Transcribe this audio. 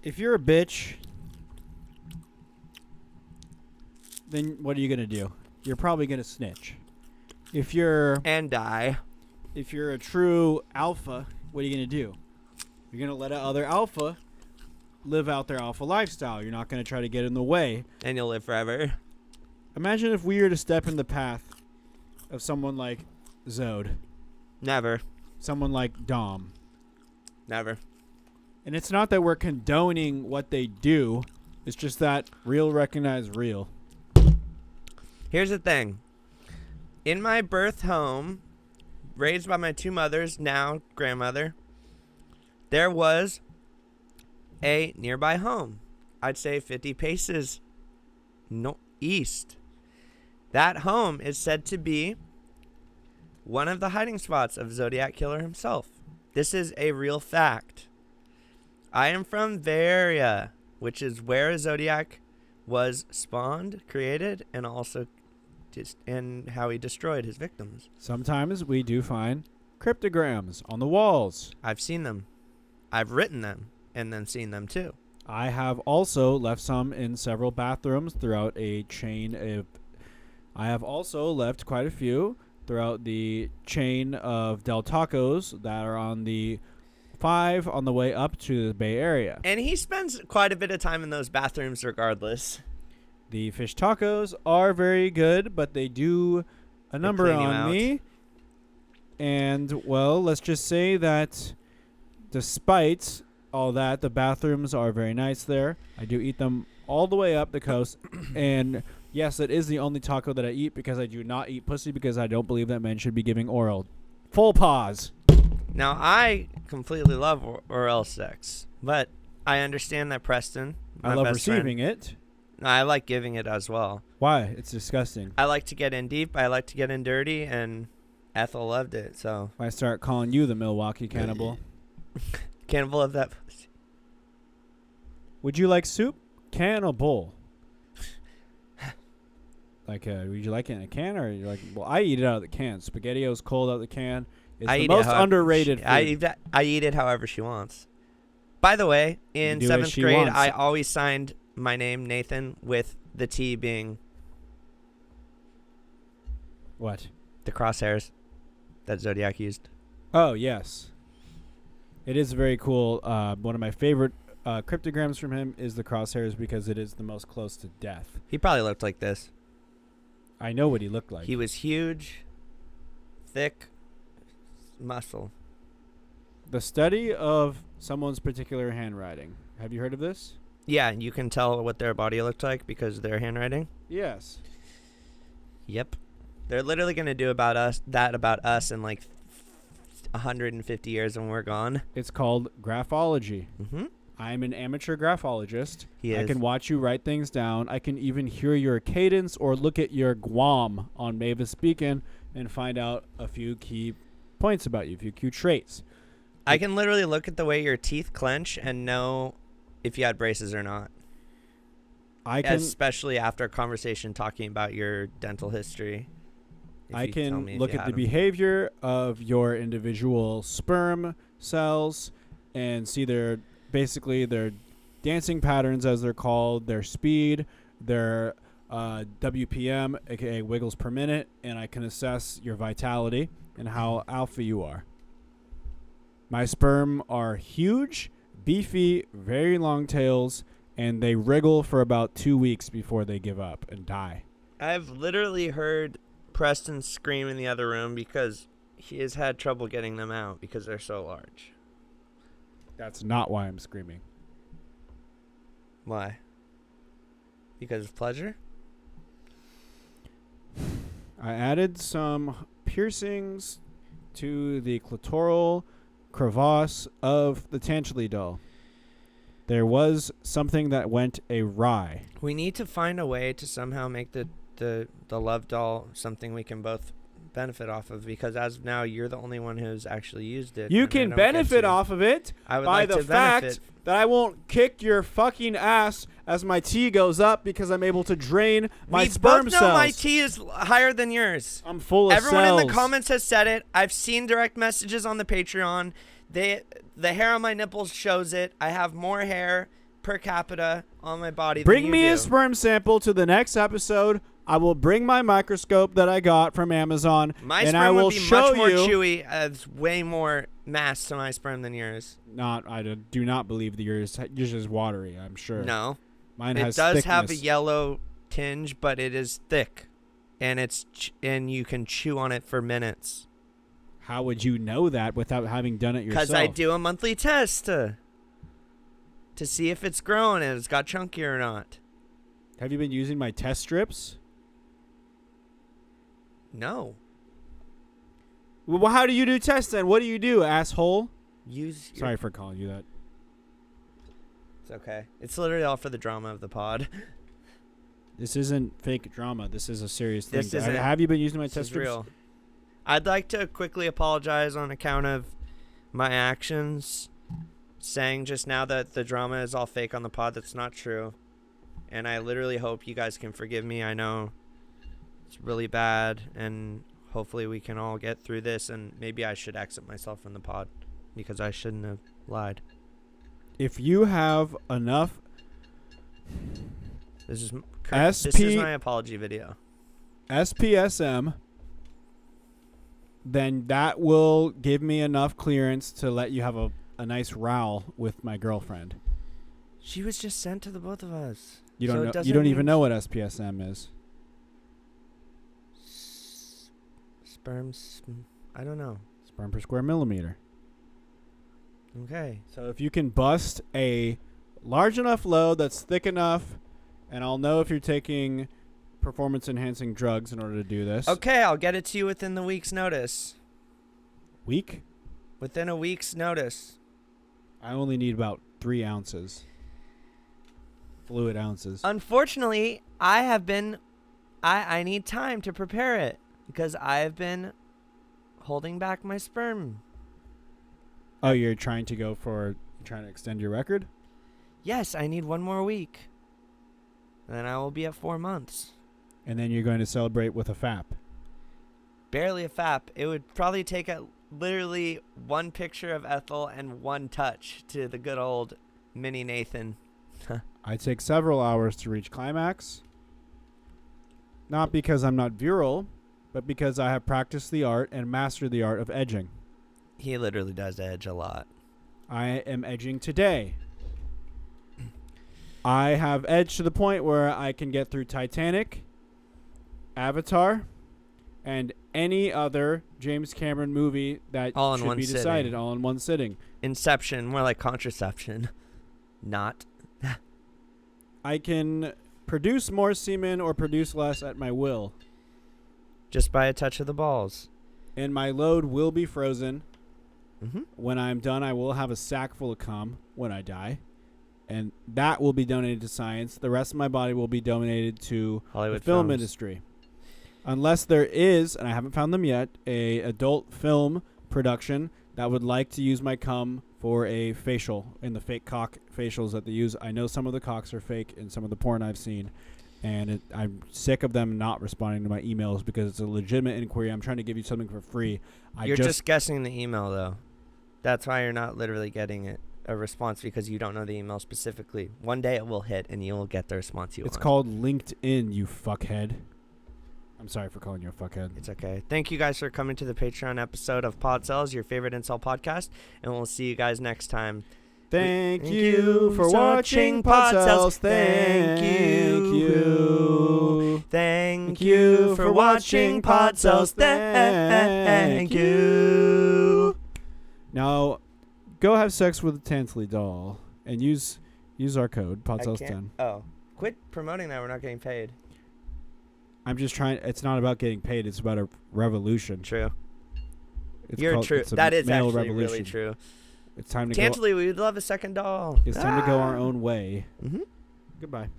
If you're a bitch, then what are you gonna do? You're probably gonna snitch. If you're die. If you're a true alpha, what are you gonna do? You're gonna let other alpha live out their alpha lifestyle. You're not gonna try to get in the way. And you'll live forever. Imagine if we were to step in the path of someone like Zode. Never. Someone like Dom. Never. And it's not that we're condoning what they do. It's just that real recognize real. Here's the thing. In my birth home, raised by my two mothers, now grandmother, there was a nearby home. I'd say 50 paces east. That home is said to be one of the hiding spots of Zodiac Killer himself. This is a real fact. I am from Varia, which is where Zodiac was spawned, created, and also and how he destroyed his victims. Sometimes we do find cryptograms on the walls. I've seen them. I've written them and then seen them too. I have also left some in several bathrooms throughout a chain of... I have also left quite a few throughout the chain of Del Tacos that are on the 5 on the way up to the Bay Area. And he spends quite a bit of time in those bathrooms regardless. The fish tacos are very good, but they do a number on me. And, well, let's just say that despite all that, the bathrooms are very nice there. I do eat them all the way up the coast. And, yes, it is the only taco that I eat because I do not eat pussy because I don't believe that men should be giving oral. Full pause. Now, I completely love oral sex, but I understand that Preston, I love receiving it. I like giving it as well. Why? It's disgusting. I like to get in deep. I like to get in dirty, and Ethel loved it. So if I start calling you the Milwaukee cannibal. Cannibal of that pussy. Would you like soup? Can or bowl? Would you like it in a can or you like? Well, I eat it out of the can. SpaghettiOs cold out of the can. It's the most underrated food. I eat it however she wants. By the way, in 7th grade, I always signed my name, Nathan, with the T being... What? The crosshairs that Zodiac used. Oh, yes. It is very cool. One of my favorite cryptograms from him is the crosshairs because it is the most close to death. He probably looked like this. I know what he looked like. He was huge, thick, muscle. The study of someone's particular handwriting. Have you heard of this? Yeah, you can tell what their body looked like because of their handwriting. Yes. Yep. They're literally going to do about us in like 150 years when we're gone. It's called graphology. Mm-hmm. I'm an amateur graphologist. He is. I can watch you write things down. I can even hear your cadence or look at your Guam on Mavis Beacon and find out a few key points about you, a few key traits. I can literally look at the way your teeth clench and know if you had braces or not. Especially after a conversation talking about your dental history. I can look at the behavior of your individual sperm cells and see their dancing patterns, as they're called, their speed, their WPM, aka wiggles per minute, and I can assess your vitality and how alpha you are. My sperm are huge, beefy, very long tails, and they wriggle for about 2 weeks before they give up and die. I've literally heard Preston scream in the other room because he has had trouble getting them out because they're so large. That's not why I'm screaming. Why? Because of pleasure? I added some piercings to the clitoral crevasse of the Tanchely doll. There was something that went awry. We need to find a way to somehow make the love doll something we can both benefit off of, because as of now you're the only one who's actually used it. You can benefit off of it by the fact that I won't kick your fucking ass as my T goes up because I'm able to drain my sperm cells. We both know my T is higher than yours. I'm full of cells. Everyone in the comments has said it. I've seen direct messages on the Patreon. The hair on my nipples shows it. I have more hair per capita on my body. Bring than me you a do. sperm sample to the next episode. I will bring my microscope that I got from Amazon, My and sperm I will would be show much more you. chewy. Has way more mass to my sperm than yours. I do not believe that yours is watery. I'm sure. No, Mine it has does thickness. have a yellow tinge, but it is thick, and and you can chew on it for minutes. How would you know that without having done it yourself? Because I do a monthly test to see if it's growing and it's got chunky or not. Have you been using my test strips? No. Well, how do you do tests then? What do you do, asshole? Sorry for calling you that. It's okay. It's literally all for the drama of the pod. This isn't fake drama. This is a serious thing. This isn't. Have you been using my This test is strips? real. I'd like to quickly apologize on account of my actions, saying just now that the drama is all fake on the pod. That's not true. And I literally hope you guys can forgive me. I know it's really bad, and hopefully we can all get through this, and maybe I should exit myself from the pod because I shouldn't have lied. If you have enough This is my apology video. SPSM, then that will give me enough clearance to let you have a nice row with my girlfriend. She was just sent to the both of us. You don't know. You don't even know what SPSM is. Sperms. I don't know. Sperm per square millimeter. Okay. So if you can bust a large enough load that's thick enough, and I'll know if you're taking performance-enhancing drugs in order to do this. Okay, I'll get it to you within the week's notice. Week? Within a week's notice. I only need about 3 ounces. Fluid ounces. Unfortunately, I need time to prepare it because I've been holding back my sperm. Oh, you're trying to extend your record? Yes, I need 1 more week. And then I will be at 4 months. And then you're going to celebrate with a FAP. Barely a FAP. It would probably take literally 1 picture of Ethel and 1 touch to the good old mini Nathan. I take several hours to reach climax. Not because I'm not virile, but because I have practiced the art and mastered the art of edging. He literally does edge a lot. I am edging today. I have edged to the point where I can get through Titanic, Avatar, and any other James Cameron movie that all in should one be sitting. decided all in one sitting. Inception, more like contraception. Not. I can produce more semen or produce less at my will. Just by a touch of the balls. And my load will be frozen. Mm-hmm. When I'm done, I will have a sack full of cum when I die. And that will be donated to science. The rest of my body will be donated to Hollywood the film films. industry. Unless there is, and I haven't found them yet, a adult film production that would like to use my cum for a facial in the fake cock facials that they use. I know some of the cocks are fake in some of the porn I've seen. And I'm sick of them not responding to my emails because it's a legitimate inquiry. I'm trying to give you something for free. You're just guessing the email, though. That's why you're not literally getting a response because you don't know the email specifically. One day it will hit and you will get the response you want. It's called LinkedIn, you fuckhead. I'm sorry for calling you a fuckhead. It's okay. Thank you guys for coming to the Patreon episode of Podcels, your favorite incel podcast. And we'll see you guys next time. Thank you for watching Podcels. Thank you. Thank you for watching Podcels. Thank you. Now, go have sex with a Tansley doll and use our code Podcels10. Oh, quit promoting that. We're not getting paid. I'm just trying. It's not about getting paid. It's about a revolution. True. You're true. That is actually really true. It's time to Tansley, we would love a second doll. It's time to go our own way. Mm-hmm. Goodbye.